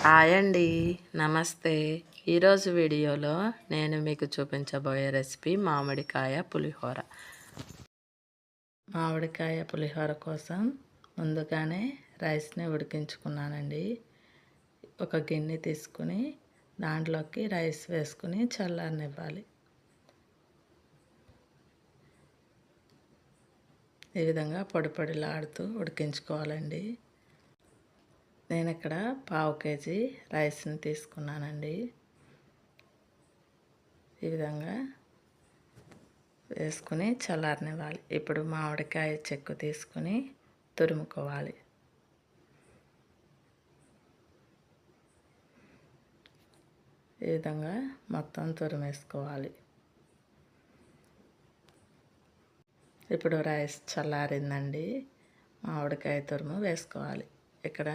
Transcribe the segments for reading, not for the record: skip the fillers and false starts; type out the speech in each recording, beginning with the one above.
Hi అండి, నమస్తే. ఈరోజు వీడియోలో నేను మీకు చూపించబోయే రెసిపీ మామిడికాయ పులిహోర. మామిడికాయ పులిహోర కోసం ముందుగానే రైస్ని ఉడికించుకున్నానండి. ఒక గిన్నె తీసుకుని దాంట్లోకి రైస్ వేసుకుని చల్లారనివ్వాలి. ఈ విధంగా పొడి పొడిలాడుతూ ఉడికించుకోవాలండి. నేను ఇక్కడ 1/2 కేజీ రైస్ని తీసుకున్నానండి. ఈ విధంగా వేసుకుని చల్లారనివ్వాలి. ఇప్పుడు మామిడికాయ చెక్కు తీసుకుని తురుముకోవాలి. ఈ విధంగా మొత్తం తురిమేసుకోవాలి. ఇప్పుడు రైస్ చల్లారిందండి. మామిడికాయ తురుము వేసుకోవాలి. ఇక్కడ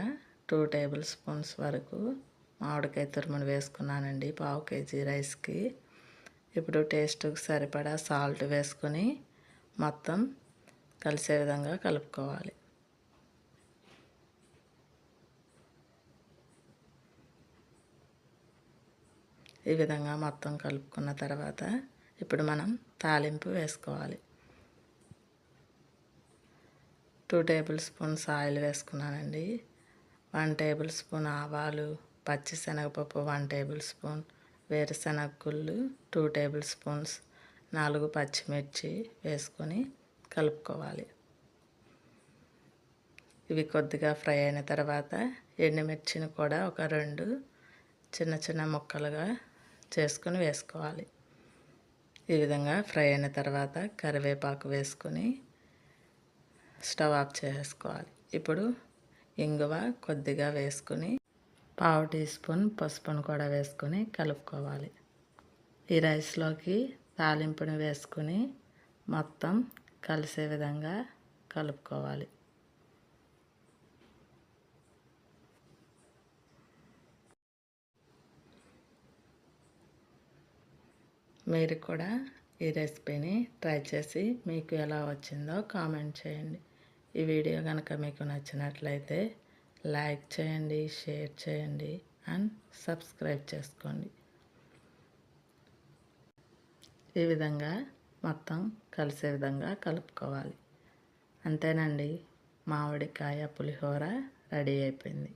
2 టేబుల్ స్పూన్స్ వరకు మామిడికాయ తురుమును వేసుకున్నానండి 1/2 కేజీ రైస్కి. ఇప్పుడు టేస్ట్కి సరిపడా సాల్ట్ వేసుకొని మొత్తం కలిసే విధంగా కలుపుకోవాలి. ఈ విధంగా మొత్తం కలుపుకున్న తర్వాత ఇప్పుడు మనం తాలింపు వేసుకోవాలి. 2 టేబుల్ స్పూన్స్ ఆయిల్ వేసుకున్నానండి. 1 టేబుల్ స్పూన్ ఆవాలు, పచ్చిశనగపప్పు 1 టేబుల్ స్పూన్, వేరుశనగ గుళ్ళు 2 టేబుల్ స్పూన్స్, 4 పచ్చిమిర్చి వేసుకొని కలుపుకోవాలి. ఇవి కొద్దిగా ఫ్రై అయిన తర్వాత ఎండుమిర్చిని కూడా ఒక 2 చిన్న చిన్న ముక్కలుగా చేసుకొని వేసుకోవాలి. ఈ విధంగా ఫ్రై అయిన తర్వాత కరివేపాకు వేసుకొని స్టవ్ ఆఫ్ చేసుకోవాలి. ఇప్పుడు ఇంగువ కొద్దిగా వేసుకుని 1/2 టీ స్పూన్ పసుపును కూడా వేసుకొని కలుపుకోవాలి. ఈ రైస్లోకి తాలింపుని వేసుకుని మొత్తం కలిసే విధంగా కలుపుకోవాలి. మీరు కూడా ఈ రెసిపీని ట్రై చేసి మీకు ఎలా వచ్చిందో కామెంట్ చేయండి. ఈ వీడియో కనుక మీకు నచ్చినట్లయితే లైక్ చేయండి, షేర్ చేయండి అండ్ సబ్స్క్రైబ్ చేసుకోండి. ఈ విధంగా మొత్తం కలిసే విధంగా కలుపుకోవాలి. అంతేనండి, మామిడికాయ పులిహోర రెడీ అయిపోయింది.